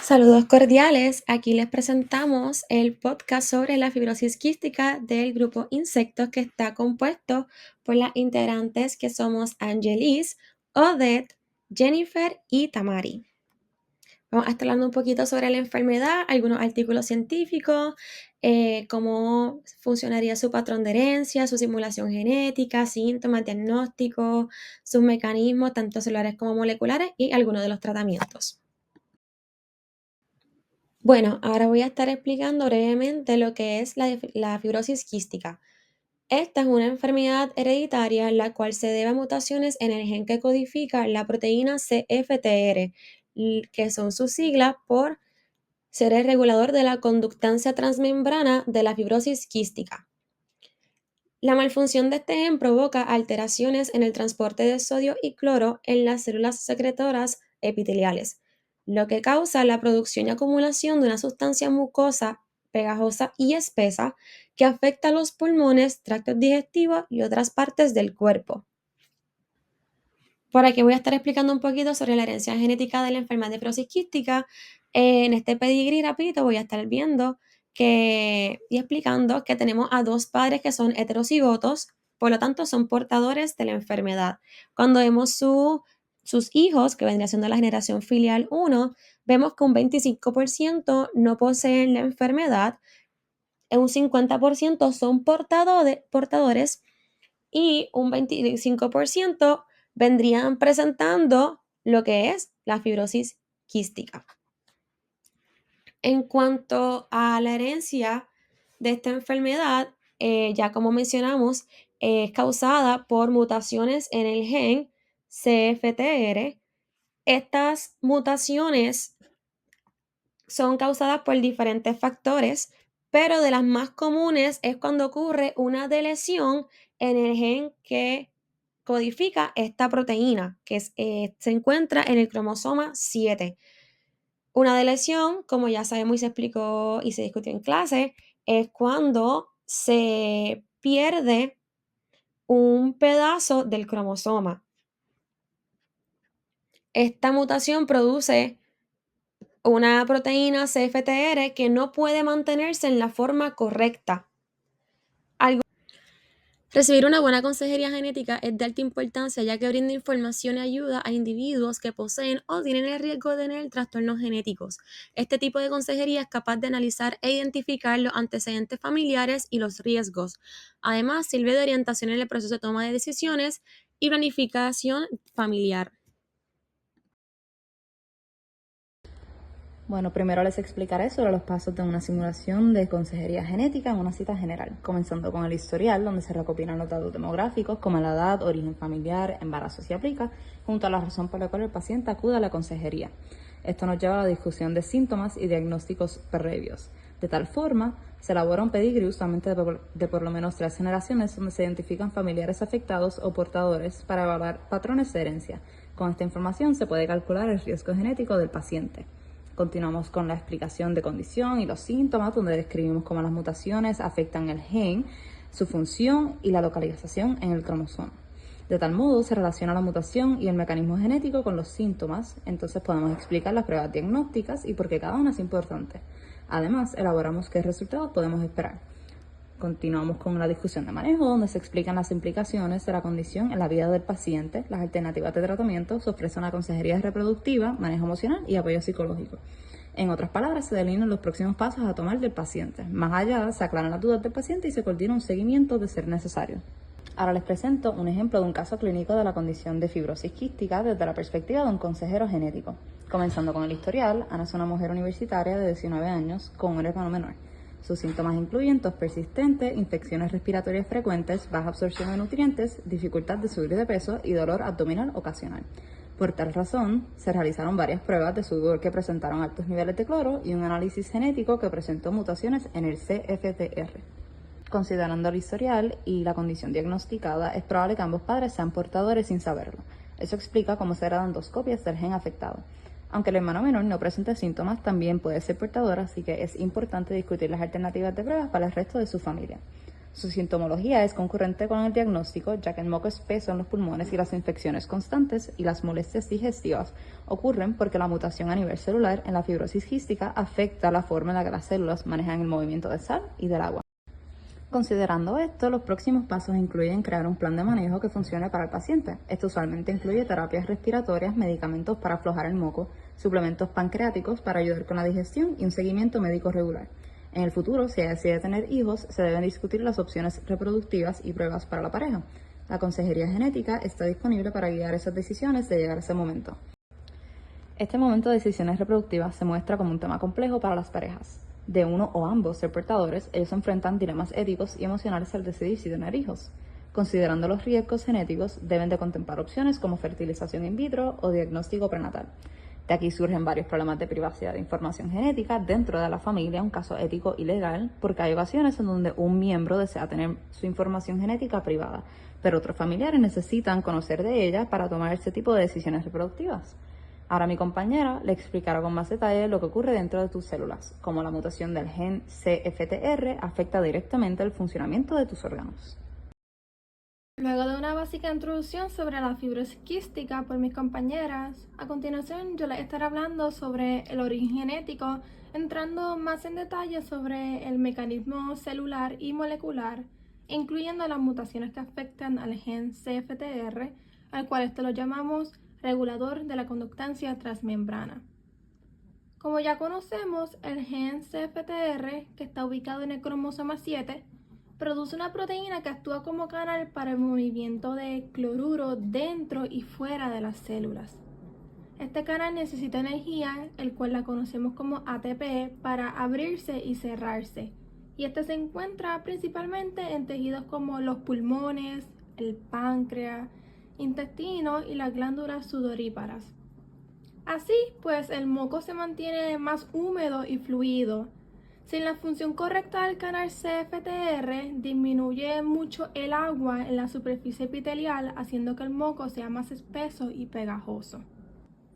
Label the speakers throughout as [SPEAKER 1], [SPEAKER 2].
[SPEAKER 1] Saludos cordiales, aquí les presentamos el podcast sobre la fibrosis quística del grupo Insectos que está compuesto por las integrantes que somos Angelis, Odette, Jennifer y Tamari. Vamos a estar hablando un poquito sobre la enfermedad, algunos artículos científicos, cómo funcionaría su patrón de herencia, su simulación genética, síntomas, diagnósticos, sus mecanismos, tanto celulares como moleculares y algunos de los tratamientos. Bueno, ahora voy a estar explicando brevemente lo que es la fibrosis quística. Esta es una enfermedad hereditaria la cual se debe a mutaciones en el gen que codifica la proteína CFTR, que son sus siglas por ser el regulador de la conductancia transmembrana de la fibrosis quística. La malfunción de este gen provoca alteraciones en el transporte de sodio y cloro en las células secretoras epiteliales, lo que causa la producción y acumulación de una sustancia mucosa, pegajosa y espesa que afecta a los pulmones, tractos digestivos y otras partes del cuerpo. Por aquí voy a estar explicando un poquito sobre la herencia genética de la enfermedad de fibrosis quística. En este pedigrí rapidito voy a estar viendo y explicando que tenemos a dos padres que son heterocigotos, por lo tanto son portadores de la enfermedad. Cuando vemos sus hijos, que vendría siendo la generación filial 1, vemos que un 25% no poseen la enfermedad, un 50% son portadores y un 25% vendrían presentando lo que es la fibrosis quística. En cuanto a la herencia de esta enfermedad, ya como mencionamos, es causada por mutaciones en el gen CFTR. Estas mutaciones son causadas por diferentes factores, pero de las más comunes es cuando ocurre una deleción en el gen que codifica esta proteína, que se encuentra en el cromosoma 7. Una deleción, como ya sabemos y se explicó y se discutió en clase, es cuando se pierde un pedazo del cromosoma. Esta mutación produce una proteína CFTR que no puede mantenerse en la forma correcta. Recibir una buena consejería genética es de alta importancia ya que brinda información y ayuda a individuos que poseen o tienen el riesgo de tener trastornos genéticos. Este tipo de consejería es capaz de analizar e identificar los antecedentes familiares y los riesgos. Además, sirve de orientación en el proceso de toma de decisiones y planificación familiar.
[SPEAKER 2] Bueno, primero les explicaré sobre los pasos de una simulación de consejería genética en una cita general, comenzando con el historial, donde se recopilan los datos demográficos como la edad, origen familiar, embarazo si aplica, junto a la razón por la cual el paciente acude a la consejería. Esto nos lleva a la discusión de síntomas y diagnósticos previos. De tal forma, se elabora un pedigrí usualmente de por lo menos 3 generaciones donde se identifican familiares afectados o portadores para evaluar patrones de herencia. Con esta información se puede calcular el riesgo genético del paciente. Continuamos con la explicación de condición y los síntomas, donde describimos cómo las mutaciones afectan el gen, su función y la localización en el cromosoma. De tal modo se relaciona la mutación y el mecanismo genético con los síntomas, entonces podemos explicar las pruebas diagnósticas y por qué cada una es importante. Además, elaboramos qué resultados podemos esperar. Continuamos con la discusión de manejo, donde se explican las implicaciones de la condición en la vida del paciente, las alternativas de tratamiento, se ofrece una consejería reproductiva, manejo emocional y apoyo psicológico. En otras palabras, se delinean los próximos pasos a tomar del paciente. Más allá, se aclaran las dudas del paciente y se coordina un seguimiento de ser necesario. Ahora les presento un ejemplo de un caso clínico de la condición de fibrosis quística desde la perspectiva de un consejero genético. Comenzando con el historial, Ana es una mujer universitaria de 19 años con un hermano menor. Sus síntomas incluyen tos persistente, infecciones respiratorias frecuentes, baja absorción de nutrientes, dificultad de subir de peso y dolor abdominal ocasional. Por tal razón, se realizaron varias pruebas de sudor que presentaron altos niveles de cloro y un análisis genético que presentó mutaciones en el CFTR. Considerando el historial y la condición diagnosticada, es probable que ambos padres sean portadores sin saberlo. Eso explica cómo se heredan 2 copias del gen afectado. Aunque el hermano menor no presente síntomas, también puede ser portador, así que es importante discutir las alternativas de pruebas para el resto de su familia. Su sintomología es concurrente con el diagnóstico, ya que el moco espeso en los pulmones y las infecciones constantes y las molestias digestivas ocurren porque la mutación a nivel celular en la fibrosis quística afecta la forma en la que las células manejan el movimiento del sal y del agua. Considerando esto, los próximos pasos incluyen crear un plan de manejo que funcione para el paciente. Esto usualmente incluye terapias respiratorias, medicamentos para aflojar el moco, suplementos pancreáticos para ayudar con la digestión y un seguimiento médico regular. En el futuro, si ella decide tener hijos, se deben discutir las opciones reproductivas y pruebas para la pareja. La consejería genética está disponible para guiar esas decisiones de llegar a ese momento. Este momento de decisiones reproductivas se muestra como un tema complejo para las parejas. De uno o ambos ser portadores, ellos enfrentan dilemas éticos y emocionales al decidir si tener hijos. Considerando los riesgos genéticos, deben de contemplar opciones como fertilización in vitro o diagnóstico prenatal. De aquí surgen varios problemas de privacidad de información genética dentro de la familia, un caso ético y legal, porque hay ocasiones en donde un miembro desea tener su información genética privada, pero otros familiares necesitan conocer de ella para tomar ese tipo de decisiones reproductivas. Ahora mi compañera le explicará con más detalle lo que ocurre dentro de tus células, cómo la mutación del gen CFTR afecta directamente el funcionamiento de tus órganos.
[SPEAKER 3] Luego de una básica introducción sobre la fibrosis quística por mis compañeras, a continuación yo les estaré hablando sobre el origen genético, entrando más en detalle sobre el mecanismo celular y molecular, incluyendo las mutaciones que afectan al gen CFTR, al cual lo llamamos regulador de la conductancia transmembrana. Como ya conocemos, el gen CFTR, que está ubicado en el cromosoma 7, produce una proteína que actúa como canal para el movimiento de cloruro dentro y fuera de las células. Este canal necesita energía, el cual la conocemos como ATP, para abrirse y cerrarse. Y este se encuentra principalmente en tejidos como los pulmones, el páncreas, intestino y las glándulas sudoríparas. Así, pues el moco se mantiene más húmedo y fluido. Sin la función correcta del canal CFTR, disminuye mucho el agua en la superficie epitelial, haciendo que el moco sea más espeso y pegajoso.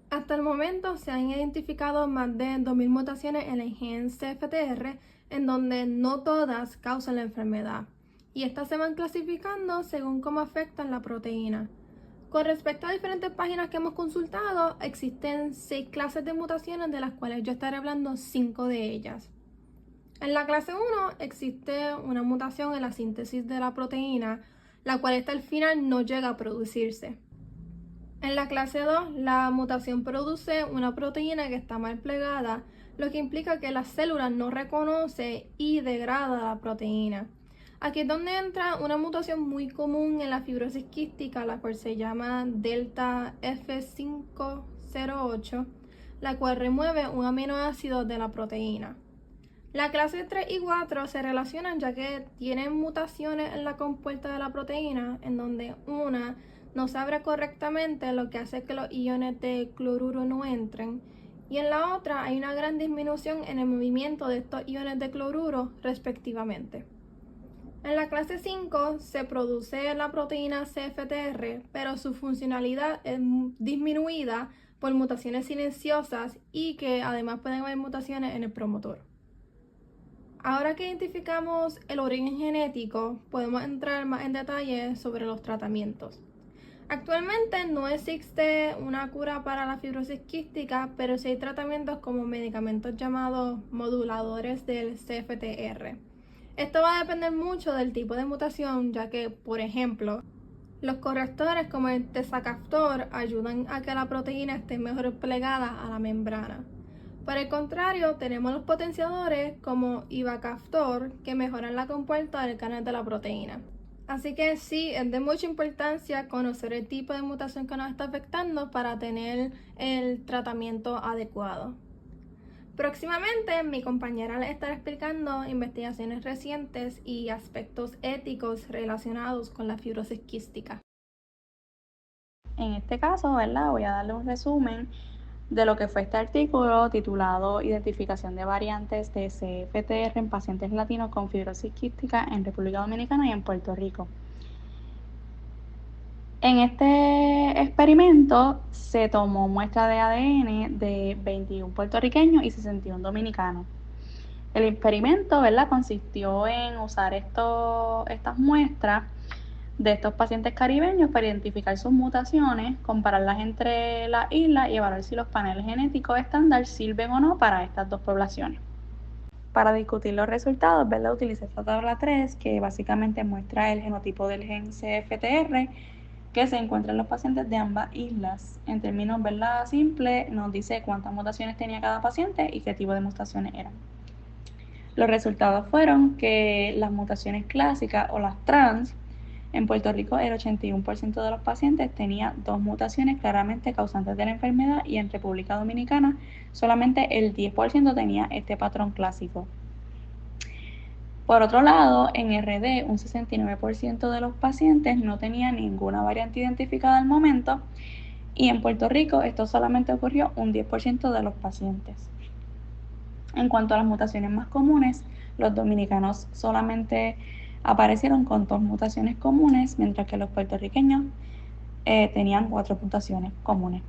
[SPEAKER 3] Hasta el momento se han identificado más de 2.000 mutaciones en el gen CFTR, en donde no todas causan la enfermedad, y estas se van clasificando según cómo afectan la proteína. Con respecto a diferentes páginas que hemos consultado, existen 6 clases de mutaciones, de las cuales yo estaré hablando 5 de ellas. En la clase 1 existe una mutación en la síntesis de la proteína, la cual hasta el final no llega a producirse. En la clase 2, la mutación produce una proteína que está mal plegada, lo que implica que la célula no reconoce y degrada la proteína. Aquí es donde entra una mutación muy común en la fibrosis quística, la cual se llama delta F508, la cual remueve un aminoácido de la proteína. La clase 3 y 4 se relacionan ya que tienen mutaciones en la compuerta de la proteína, en donde una no se abre correctamente, lo que hace que los iones de cloruro no entren, y en la otra hay una gran disminución en el movimiento de estos iones de cloruro respectivamente. En la clase 5 se produce la proteína CFTR, pero su funcionalidad es disminuida por mutaciones silenciosas y que además pueden haber mutaciones en el promotor. Ahora que identificamos el origen genético, podemos entrar más en detalle sobre los tratamientos. Actualmente no existe una cura para la fibrosis quística, pero sí hay tratamientos como medicamentos llamados moduladores del CFTR. Esto va a depender mucho del tipo de mutación, ya que, por ejemplo, los correctores como el tezacaftor ayudan a que la proteína esté mejor plegada a la membrana. Por el contrario, tenemos los potenciadores como ivacaftor que mejoran la compuerta del canal de la proteína. Así que sí, es de mucha importancia conocer el tipo de mutación que nos está afectando para tener el tratamiento adecuado. Próximamente, mi compañera les estará explicando investigaciones recientes y aspectos éticos relacionados con la fibrosis quística.
[SPEAKER 4] En este caso, ¿verdad? Voy a darle un resumen de lo que fue este artículo titulado Identificación de variantes de CFTR en pacientes latinos con fibrosis quística en República Dominicana y en Puerto Rico. En este experimento se tomó muestra de ADN de 21 puertorriqueños y 61 dominicanos. El experimento, ¿verdad?, consistió en usar estas muestras de estos pacientes caribeños para identificar sus mutaciones, compararlas entre las islas y evaluar si los paneles genéticos estándar sirven o no para estas dos poblaciones. Para discutir los resultados, ¿verdad?, utilicé esta tabla 3 que básicamente muestra el genotipo del gen CFTR que se encuentra en los pacientes de ambas islas. En términos, ¿verdad?, simples, nos dice cuántas mutaciones tenía cada paciente y qué tipo de mutaciones eran. Los resultados fueron que las mutaciones clásicas o las trans, en Puerto Rico el 81% de los pacientes tenía 2 mutaciones claramente causantes de la enfermedad y en República Dominicana solamente el 10% tenía este patrón clásico. Por otro lado, en RD un 69% de los pacientes no tenía ninguna variante identificada al momento y en Puerto Rico esto solamente ocurrió un 10% de los pacientes. En cuanto a las mutaciones más comunes, los dominicanos solamente aparecieron con 2 mutaciones comunes, mientras que los puertorriqueños tenían 4 mutaciones comunes.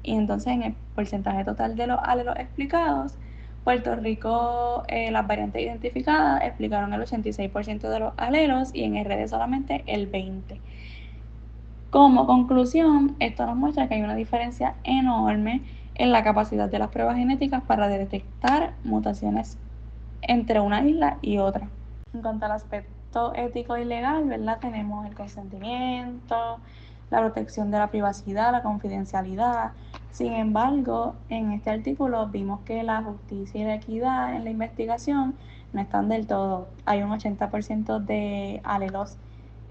[SPEAKER 4] Y entonces en el porcentaje total de los alelos explicados, Puerto Rico, las variantes identificadas explicaron el 86% de los alelos y en RD solamente el 20%. Como conclusión, esto nos muestra que hay una diferencia enorme en la capacidad de las pruebas genéticas para detectar mutaciones entre una isla y otra. En cuanto al aspecto ético y legal, ¿verdad?, tenemos el consentimiento, la protección de la privacidad, la confidencialidad. Sin embargo, en este artículo vimos que la justicia y la equidad en la investigación no están del todo. Hay un 80% de alelos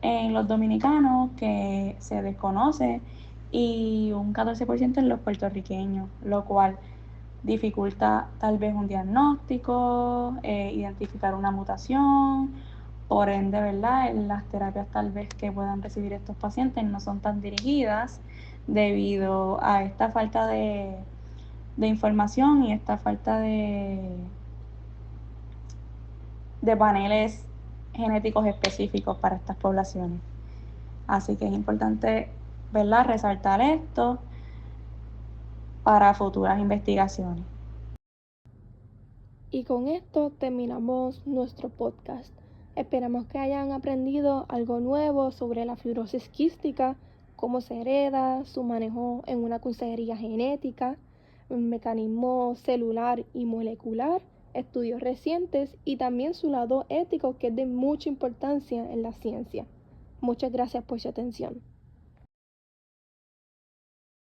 [SPEAKER 4] en los dominicanos que se desconoce y un 14% en los puertorriqueños, lo cual dificulta tal vez un diagnóstico, identificar una mutación, por ende, ¿verdad?, las terapias tal vez que puedan recibir estos pacientes no son tan dirigidas debido a esta falta de información y esta falta de paneles genéticos específicos para estas poblaciones. Así que es importante, ¿verdad?, resaltar esto para futuras investigaciones.
[SPEAKER 3] Y con esto terminamos nuestro podcast. Esperamos que hayan aprendido algo nuevo sobre la fibrosis quística, cómo se hereda, su manejo en una consejería genética, un mecanismo celular y molecular, estudios recientes y también su lado ético que es de mucha importancia en la ciencia. Muchas gracias por su atención.